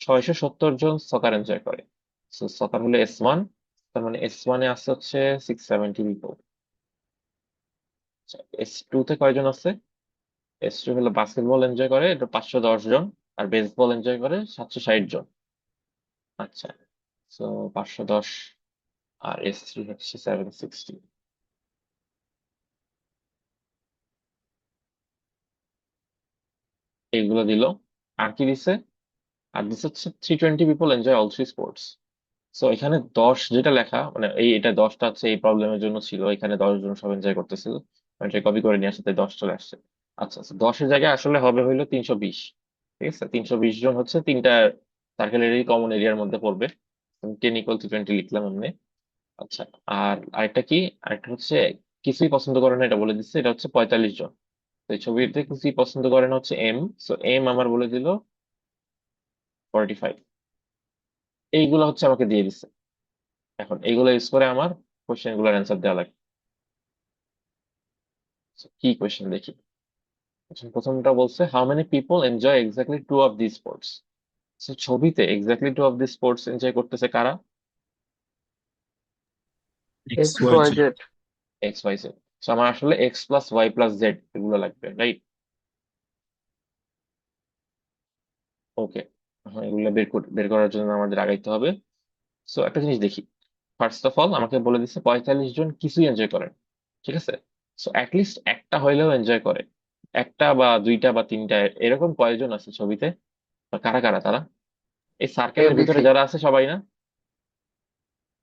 670 জন সকার এনজয় করে। সকার হলো S1, তার মানে S1 এ আছে হচ্ছে 670 পিপল। S2 তে কয়জন আছে? S2 হলো বাস্কেটবল এনজয় করে, এটা 510 জন। আর বেসবল এনজয় করে 760 জন। আচ্ছা। তো 510 আর S3 হচ্ছে 760। এইগুলো দিল। আর কি দিছে? আর দিছে হচ্ছে 320 people enjoy all three sports. So এখানে 10 যেটা লেখা, মানে এটা 10টা হচ্ছে এই প্রবলেমের জন্য ছিল, এখানে 10 জন সব এনজয় করতেছিল। আমি এটা কপি করে নিয়ে আসতে 10 চলে আসছে। আচ্ছা আচ্ছা, 10-এর জায়গায় আসলে হবে হইলো 320। ঠিক আছে, 320 জন হচ্ছে তিনটা সার্কেলেরই কমন এরিয়ার মধ্যে পড়বে। 10 = 20 লিখলাম এমনি। আচ্ছা। আর আরেকটা কি, আরেকটা হচ্ছে কিছুই পছন্দ করে না, এটা বলে দিচ্ছে, এটা হচ্ছে 45 জন। তো এই ছবিতে কিছুই পছন্দ করে না হচ্ছে এম। সো এম আমার বলে দিল 45। এইগুলো হচ্ছে আমাকে দিয়ে দিচ্ছে। এখন এইগুলো ইউজ করে আমার কোশ্চেন গুলোর অ্যান্সার দেওয়া লাগে। So, কি কোয়েশ্চেন দেখি। প্রথমটা বলছে how many people enjoy exactly two of the sports. ছবিতে exactly two of the sports enjoy করতেছে কারা? X X Y Y Z. Z X Y Z। আমার আসলে X+Y+Z এগুলো লাগবে, রাইট? ওকে। এগুলো বের করার জন্য আমাদের আগাইতে হবে। সো একটা জিনিস দেখি। ফার্স্ট অফ অল আমাকে বলে দিচ্ছে 45 জন কিছুই এনজয় করেন। ঠিক আছে। সো অ্যাটলিস্ট একটা হইলেও এনজয় করে। একটা বা দুইটা বা তিনটা, এরকম কয়জন আছে ছবিতে? বা কারা কারা তারা? এই সার্কেলের ভিতরে ABC। যারা আছে সবাই না?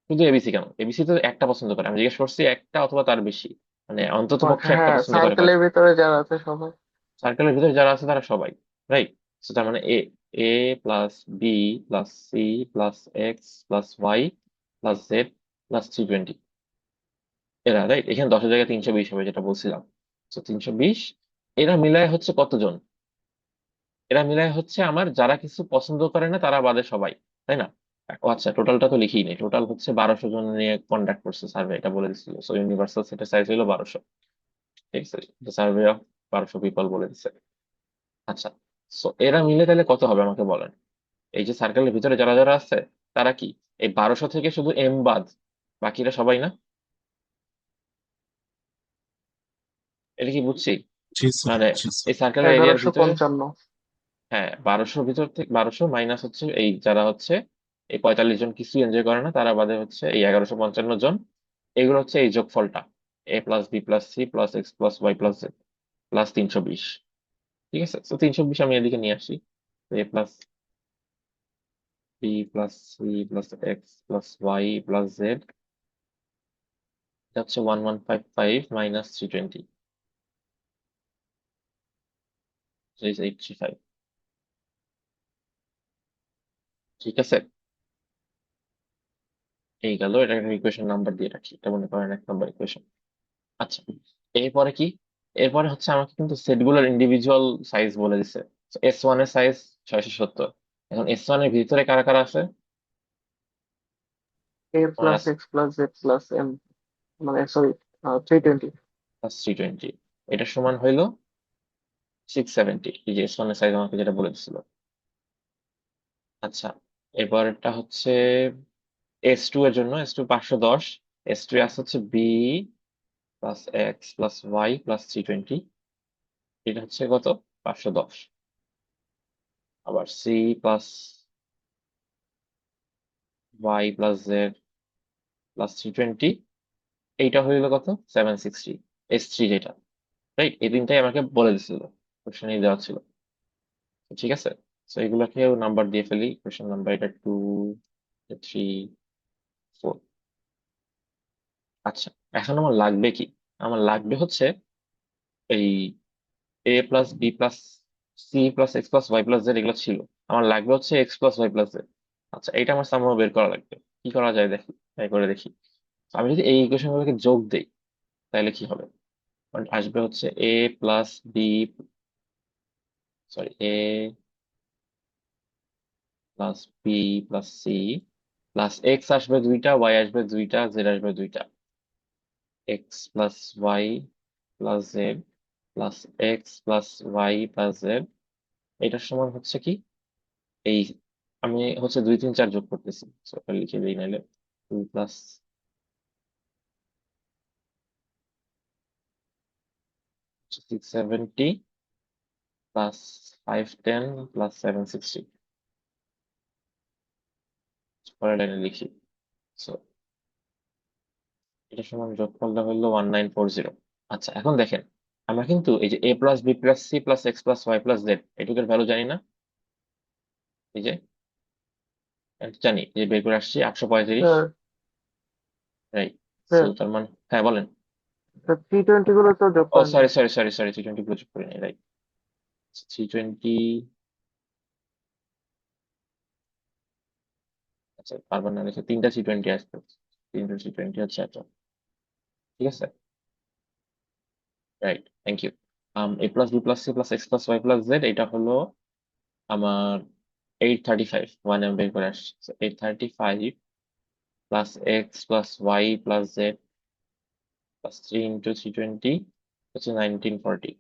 শুধু এবিসি কেন? এবিসি তো একটা পছন্দ করে, আমি জিজ্ঞেস করছি একটা অথবা তার বেশি, মানে অন্তত পক্ষে একটা হ্যাঁ, পছন্দ করে সার্কেলের কয়টা। ভিতরে যারা আছে সবাই। সার্কেলের ভিতরে যারা আছে তারা সবাই, রাইট? সো তার মানে A A plus B plus C plus X plus Y plus Z plus 320, এরা, রাইট? এখানে 10-এর জায়গায় 320 হবে যেটা বলছিলাম। তো 320, এরা মিলায় হচ্ছে কতজন? এরা মিলায় হচ্ছে আমার যারা কিছু পছন্দ করে না তারা বাদে সবাই, তাই না? ও আচ্ছা, টোটালটা তো লিখি নেই, টোটাল হচ্ছে 1200 জন নিয়ে কন্ডাক্ট করছে সার্ভে, এটা বলে দিছিল। সো ইউনিভার্সাল সেটের সাইজ হলো 1200, ঠিক আছে? সার্ভে অফ 1200 পিপল বলে দিচ্ছে। আচ্ছা, সো এরা মিলে তাহলে কত হবে আমাকে বলেন। এই যে সার্কেলের ভিতরে যারা যারা আছে তারা কি এই 1200 থেকে শুধু এম বাদ, বাকিরা সবাই না? এটা কি বুঝছি? জি স্যার, মানে জি এই স্যার। সার্কেলের এরিয়ার ভিতরে, 1155। হ্যাঁ, 1200 ভিতর থেকে 1200 মাইনাস হচ্ছে এই যারা হচ্ছে এই 45 জন কিছু এনজয় করে না তারা বাদে হচ্ছে এই 1155 জন, এগুলো হচ্ছে এই যোগফলটা, A plus B plus C plus X plus Y plus Z plus 320। ঠিক আছে, তো 320 আমি এদিকে নিয়ে আসি। A plus B plus C plus X plus Y plus Z, এটা হচ্ছে 1155 মাইনাস 320, 835। ঠিক আছে, এই গেল, এটা একটা ইকুয়েশন নাম্বার দিয়ে রাখি, এটা মনে করেন 1 নম্বর ইকুয়েশন। আচ্ছা, এরপরে কি? এরপরে হচ্ছে আমাকে কিন্তু সেটগুলোর ইন্ডিভিজুয়াল সাইজ বলে দিছে। S1 এর সাইজ 670। এখন S1 এর ভিতরে কারা কারা আছে? এ মনে প্লাস আছে? X plus Z plus M, মানে সরি, 320। প্লাস 320, এটা সমান হইলো 670, এই যে S1 এর সাইজ আমাকে যেটা বলে দিছিল। আচ্ছা, এরপরটা হচ্ছে S2 এর জন্য, S2 510, S2 আছে হচ্ছে B plus X plus Y plus 320, এটা হচ্ছে কত? 510। আবার C plus Y plus Z plus 320, এইটা হইলো কত? 760। S3 যেটা, রাইট? এই তিনটাই আমাকে বলে দিছিল, কোশ্চেনে দেওয়া ছিল। তো ঠিক আছে, তো এগুলাকেও নাম্বার দিয়ে ফেলি, কোশ্চেন নাম্বার এটা 2, 3, 4। আচ্ছা, এখন আমার লাগবে কি? আমার লাগবে হচ্ছে এই A plus B plus C plus X plus Y plus Z, এগুলো ছিল। আমার লাগবে হচ্ছে X plus Y plus Z. আচ্ছা, এটা আমার সামনে বের করা লাগবে। কি করা যায় দেখি, ট্রাই করে দেখি। তো আমি যদি এই ইকুয়েশন গুলোকে যোগ দেই তাহলে কি হবে? মানে আসবে হচ্ছে A plus B, sorry, A plus B plus C plus X আসবে দুইটা, ওয়াই আসবে দুইটা, জেড আসবে দুইটা, X plus Y plus Z plus X plus Y plus Z, এটার সমান হচ্ছে কি? এই আমি হচ্ছে 2, 3, 4 যোগ করতেছি, So, এটা লিখে দিই নাহলে। 2 প্লাস 670 প্লাস 510 প্লাস 760, পরের লাইনে লিখি। সো এটা সমান যোগফলটা হলো 1940। আচ্ছা, এখন দেখেন, আমরা কিন্তু এই যে A plus B plus C plus X plus Y plus Z এটুকের ভ্যালু জানি না। এই যে এটা জানি, যে বের করে আসছি 835, স্যার, রাইট? সো স্যার, তার মানে, হ্যাঁ বলেন। 320 গুলো তো যোগ ও করেন নাই। সরি সরি সরি সরি, 320 গুলো যোগ করি নাই, রাইট? 320, আচ্ছা পারবেন না লিখে, 3টা 320 আসবে, 320 হচ্ছে এত। ঠিক আছে, right, thank you. A plus B plus C plus X plus Y plus Z, এটা হলো আমার 835, মানে আমি বের করে আসছি। 835 plus X plus Y plus Z plus 3 × 320 হচ্ছে 1940।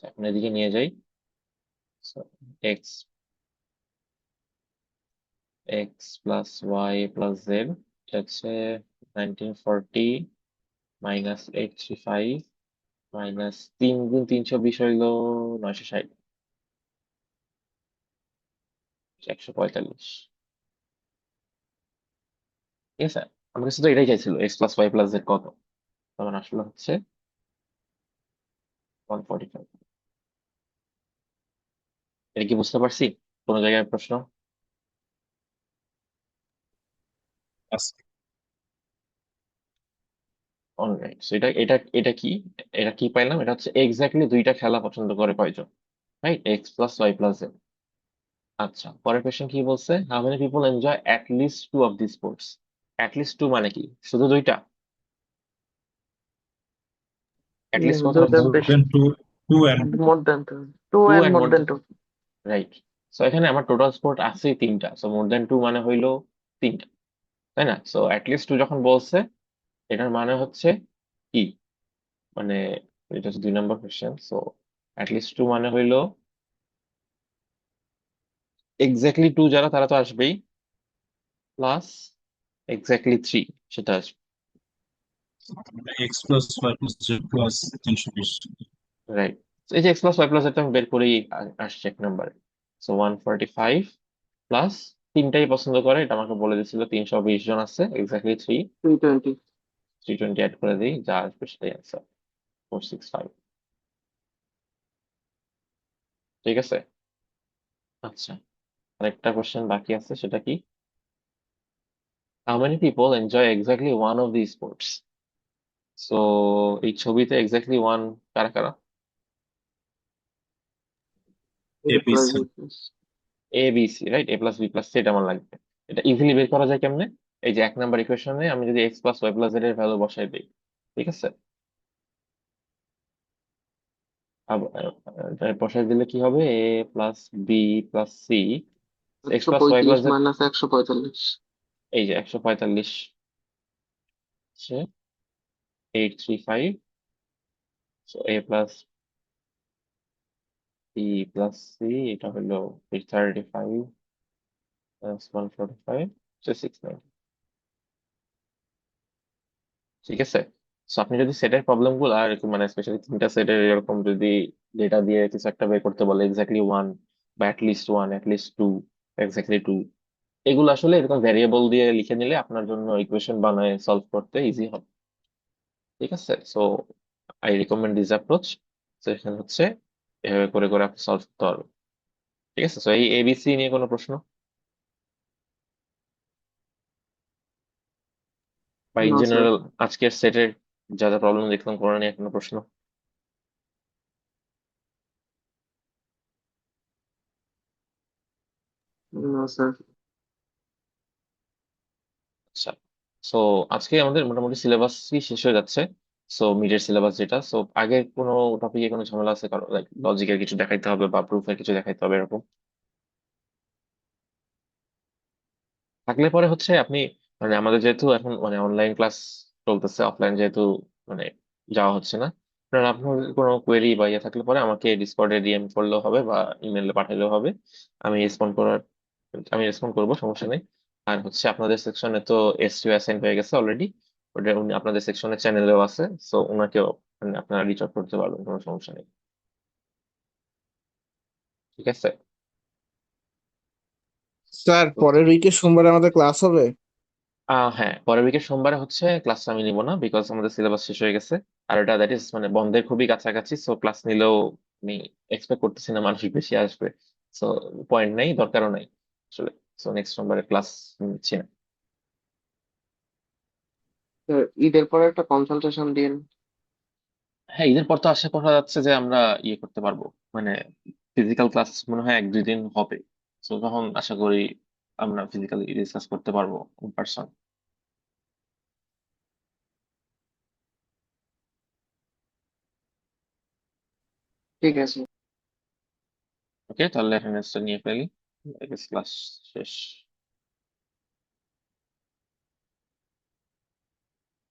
এখন এদিকে নিয়ে যাই। X X plus Y plus Z হচ্ছে 1940 মাইনাস 835 মাইনাস 3 × 320 হইলো 960, 145। ঠিক আছে, আমার কাছে তো এটাই চাইছিল, X plus Y plus Z কত, তখন আসলে হচ্ছে 145। এটা কি বুঝতে পারছি? কোনো জায়গায় প্রশ্ন? অলরাইট, সো এটা এটা এটা কি, এটা কি পাইলাম? এটা হচ্ছে এক্স্যাক্টলি দুইটা খেলা পছন্দ করে কয়জন, right? X plus Y plus Z. আচ্ছা, পরের কোয়েশ্চেন কি বলছে? How many people enjoy at least two of the sports? At least two মানে কি, শুধু দুইটা? অ্যাট লিস্ট কত দুইটার হচ্ছে? More বেশি, than two and more than two, two two and and more more, than two. Right. So এখানে আমার টোটাল স্পোর্ট আছে তিনটা, সো মোর দ্যান টু মানে হইলো তিনটা, তাই না? সো অ্যাট লিস্ট টু যখন বলছে, এটার মানে হচ্ছে কি, মানে এটা হচ্ছে 2 number question. So at least two মানে হইলো এক্স্যাক্টলি টু যারা তারা তো আসবেই, প্লাস এক্স্যাক্টলি থ্রি সেটা আসবে, x plus y plus z plus 320. Right. এই যে এক্স প্লাস ওয়াই প্লাস এটা আমি বের করেই আসছে 1 নম্বরে। সো 145 প্লাস তিনটাই পছন্দ করে, এটা আমাকে বলে দিছিল 320 জন আছে, এক্স্যাক্টলি 320। 320 অ্যাড করে দিই, যা আসবে সেটাই অ্যান্সার, 465। ঠিক আছে। আচ্ছা, আরেকটা কোশ্চেন বাকি আছে, সেটা কি? How many people enjoy exactly one of the sports? So এই ছবিতে এক্স্যাক্টলি ওয়ান কারা কারা? এ A B প্লাস C. B plus. A B C, right? A plus B plus C, এটা আমার লাগবে। এটা ইজিলি বের করা যায় কেমনে? এই যে 1 নম্বর ইকুয়েশনে আমি যদি X plus Y plus Z এর ভ্যালু বসাই দিই, ঠিক আছে? বসাই দিলে কি হবে? A plus B plus C, X একশো প্লাস ওয়াই প্লাস পঁয়ত্রিশ জেড, মাইনাস 145। এই যে 145 835, so A plus B plus C, এটা হলো 835 প্লাস 145, 690। ঠিক আছে। সো আপনি যদি সেটের প্রবলেম গুলো আর একটু মানে স্পেশালি তিনটা সেটের এরকম যদি ডেটা দিয়ে কিছু একটা বের করতে বলে, এক্স্যাক্টলি ওয়ান বা at least one, at least two, exactly two, এগুলো আসলে এরকম ভ্যারিয়েবল দিয়ে লিখে নিলে আপনার জন্য ইকুয়েশন বানায় সলভ করতে ইজি হবে। ঠিক আছে। So I recommend this approach. তো এখানে হচ্ছে এভাবে করে করে আপনি সলভ করতে পারবেন। ঠিক আছে। সো এই এবিসি নিয়ে কোনো প্রশ্ন, বা ইন না স্যার, জেনারেল আজকের সেটের যা যা প্রবলেম দেখলাম কোনো নিয়ে কোনো প্রশ্ন? না স্যার। আচ্ছা, সো আজকে আমাদের মোটামুটি সিলেবাসই শেষ হয়ে যাচ্ছে। সো মিডের সিলেবাস যেটা, সো আগের কোনো টপিকে কোনো ঝামেলা আছে কারো, লাইক লজিকের কিছু দেখাইতে হবে বা প্রুফের কিছু দেখাইতে হবে এরকম থাকলে পরে হচ্ছে আপনি, মানে আমাদের যেহেতু এখন মানে অনলাইন ক্লাস চলতেছে, অফলাইন যেহেতু মানে যাওয়া হচ্ছে না, আপনার আপনার কোনো কোয়েরি বা ইয়ে থাকলে পরে আমাকে ডিসকর্ডে ডিএম করলেও হবে বা ইমেলে পাঠালেও হবে, আমি রেসপন্ড করার, আমি রেসপন্ড করবো, সমস্যা নেই। আর হচ্ছে আপনাদের সেকশনে তো এসটিও অ্যাসাইন হয়ে গেছে অলরেডি, ওটা উনি আপনাদের সেকশনের চ্যানেলেও আছে, সো ওনাকেও মানে আপনারা রিচ আউট করতে পারবেন, কোনো সমস্যা নেই। ঠিক আছে। স্যার পরের উইকে সোমবারে আমাদের ক্লাস হবে। হ্যাঁ, পরের উইকের সোমবারে হচ্ছে ক্লাসটা আমি নিব না, বিকজ আমাদের সিলেবাস শেষ হয়ে গেছে। আর এটা দ্যাট ইজ মানে বন্ধের খুবই কাছাকাছি, সো ক্লাস নিলেও আমি এক্সপেক্ট করতেছি না মানুষ বেশি আসবে। সো পয়েন্ট নাই, দরকারও নাই আসলে। সো নেক্সট সোমবারে ক্লাস নিচ্ছি না। স্যার, ঈদের পরে একটা কনসালটেশন দিন। হ্যাঁ, ঈদের পর তো আশা করা যাচ্ছে যে আমরা ইয়ে করতে পারবো, মানে ফিজিক্যাল ক্লাস মনে হয় 1-2 দিন হবে। সো তখন আশা করি আমরা ফিজিক্যালি ডিসকাস করতে পারবো ইন পার্সন। ঠিক আছে। ওকে, তাহলে অ্যাটেন্ডেন্সটা নিয়ে ফেলি, ক্লাস শেষ।